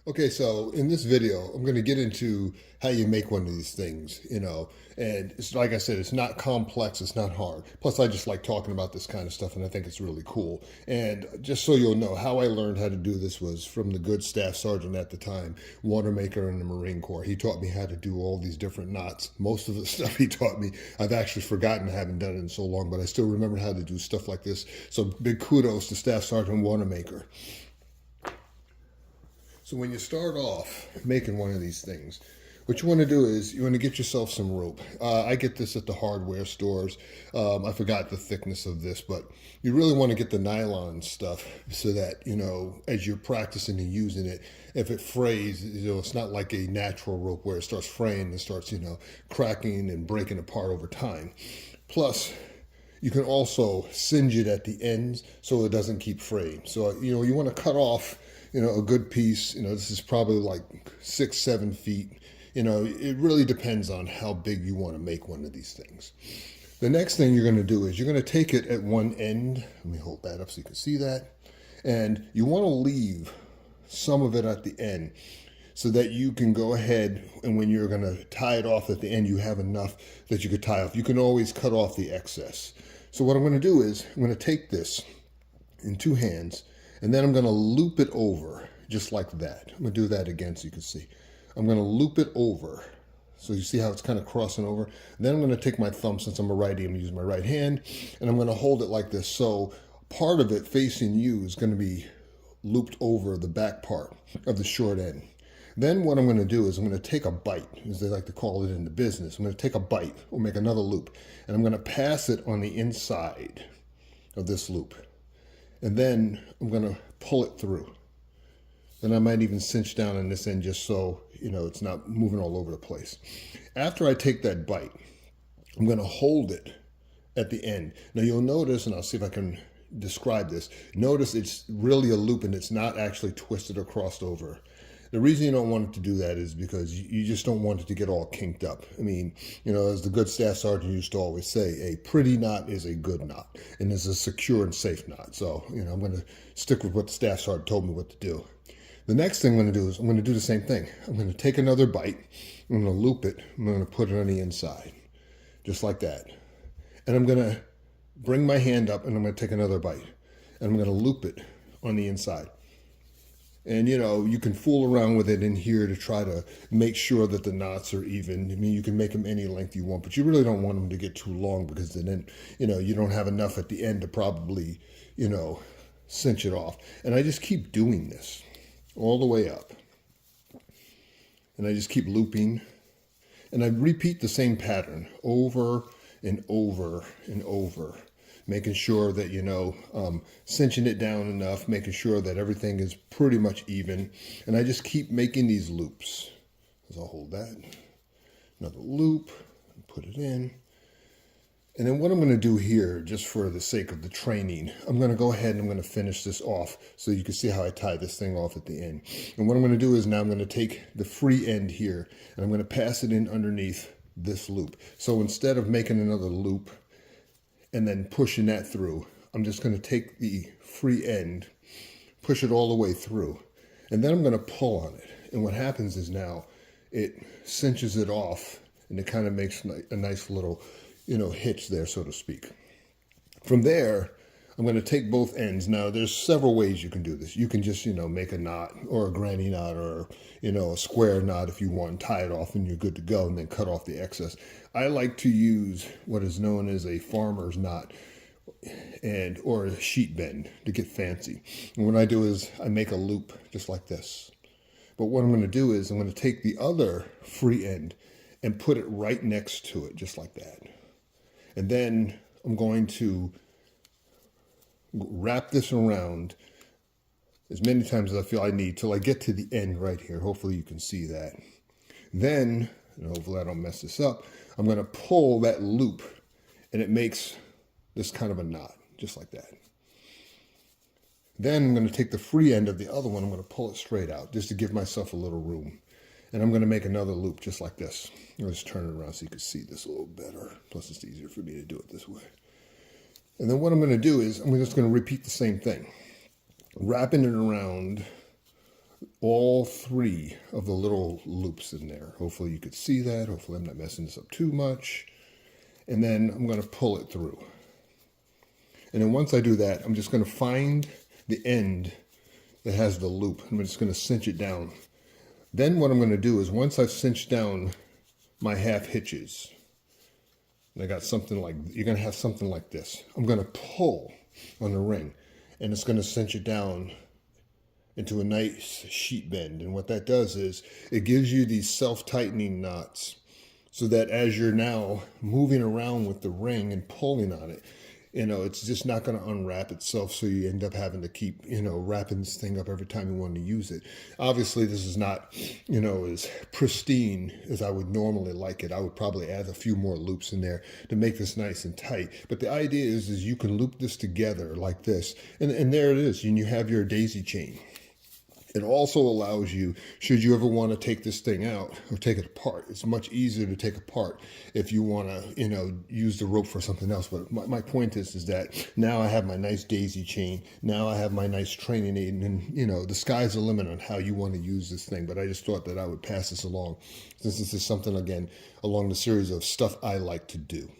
Okay, so in this video, I'm going to get into how you make one of these things, and it's like I said, it's not complex, it's not hard. Plus, I just like talking about this kind of stuff, and I think it's really cool. And just so you'll know, how I learned how to do this was from the good staff sergeant at the time, watermaker in the Marine Corps. He taught me how to do all these different knots. Most of the stuff he taught me, I've actually forgotten, I haven't done it in so long, but I still remember how to do stuff like this. So big kudos to Staff Sergeant Watermaker. So when you start off making one of these things, what you want to do is you want to get yourself some rope. I get this at the hardware stores. I forgot the thickness of this, but you really want to get the nylon stuff so that, as you're practicing and using it, if it frays, it's not like a natural rope where it starts fraying and starts, cracking and breaking apart over time. Plus, you can also singe it at the ends so it doesn't keep fraying. So, you want to cut off a good piece. This is probably like 6-7 feet. It really depends on how big you want to make one of these things. The next thing you're going to do is you're going to take it at one end. Let me hold that up so you can see that. And you want to leave some of it at the end so that you can go ahead and when you're going to tie it off at the end, you have enough that you could tie off. You can always cut off the excess. So what I'm going to do is I'm going to take this in two hands and then I'm going to loop it over just like that. I'm going to do that again so you can see. I'm going to loop it over. So you see how it's kind of crossing over. Then I'm going to take my thumb, since I'm a righty, I'm going to use my right hand, and I'm going to hold it like this. So part of it facing you is going to be looped over the back part of the short end. Then what I'm going to do is I'm going to take a bite, as they like to call it in the business. I'm going to take a bite or make another loop, and I'm going to pass it on the inside of this loop. And then I'm going to pull it through. Then I might even cinch down on this end just so, it's not moving all over the place. After I take that bite, I'm going to hold it at the end. Now you'll notice, and I'll see if I can describe this, notice it's really a loop and it's not actually twisted or crossed over. The reason you don't want it to do that is because you just don't want it to get all kinked up. I mean, as the good staff sergeant used to always say, a pretty knot is a good knot and is a secure and safe knot. So, I'm going to stick with what the staff sergeant told me what to do. The next thing I'm going to do is I'm going to do the same thing. I'm going to take another bite. I'm going to loop it. I'm going to put it on the inside, just like that. And I'm going to bring my hand up and I'm going to take another bite. And I'm going to loop it on the inside. And, you can fool around with it in here to try to make sure that the knots are even. I mean, you can make them any length you want, but you really don't want them to get too long because then, you don't have enough at the end to probably, cinch it off. And I just keep doing this all the way up. And I just keep looping. And I repeat the same pattern over and over and over, making sure that, cinching it down enough, making sure that everything is pretty much even. And I just keep making these loops. So I'll hold that. Another loop, put it in. And then what I'm going to do here, just for the sake of the training, I'm going to go ahead and I'm going to finish this off so you can see how I tie this thing off at the end. And what I'm going to do is now I'm going to take the free end here and I'm going to pass it in underneath this loop. So instead of making another loop and then pushing that through, I'm just going to take the free end, push it all the way through, and then I'm going to pull on it. And what happens is now it cinches it off and it kind of makes a nice little hitch there, so to speak. From there, I'm going to take both ends. Now, there's several ways you can do this. You can just, make a knot or a granny knot or, a square knot if you want, tie it off and you're good to go and then cut off the excess. I like to use what is known as a farmer's knot or a sheet bend to get fancy. And what I do is I make a loop just like this. But what I'm going to do is I'm going to take the other free end and put it right next to it, just like that. And then I'm going to wrap this around as many times as I feel I need till I get to the end right here. Hopefully you can see that. Then, and hopefully I don't mess this up, I'm going to pull that loop and it makes this kind of a knot, just like that. Then I'm going to take the free end of the other one, I'm going to pull it straight out just to give myself a little room. And I'm going to make another loop just like this. I'll just turn it around so you can see this a little better. Plus it's easier for me to do it this way. And then what I'm going to do is I'm just going to repeat the same thing. Wrapping it around all three of the little loops in there. Hopefully you could see that. Hopefully I'm not messing this up too much. And then I'm going to pull it through. And then once I do that, I'm just going to find the end that has the loop. I'm just going to cinch it down. Then what I'm going to do is once I've cinched down my half hitches, and I got something like, you're going to have something like this. I'm going to pull on the ring, and it's going to cinch it down into a nice sheet bend. And what that does is it gives you these self-tightening knots so that as you're now moving around with the ring and pulling on it, it's just not going to unwrap itself, so you end up having to keep, wrapping this thing up every time you want to use it. Obviously, this is not, as pristine as I would normally like it. I would probably add a few more loops in there to make this nice and tight. But the idea is you can loop this together like this, and there it is, and you have your daisy chain. It also allows you, should you ever want to take this thing out or take it apart, it's much easier to take apart if you want to, use the rope for something else. But my point is that now I have my nice daisy chain. Now I have my nice training aid, and the sky's the limit on how you want to use this thing. But I just thought that I would pass this along, since this is something, again, along the series of stuff I like to do.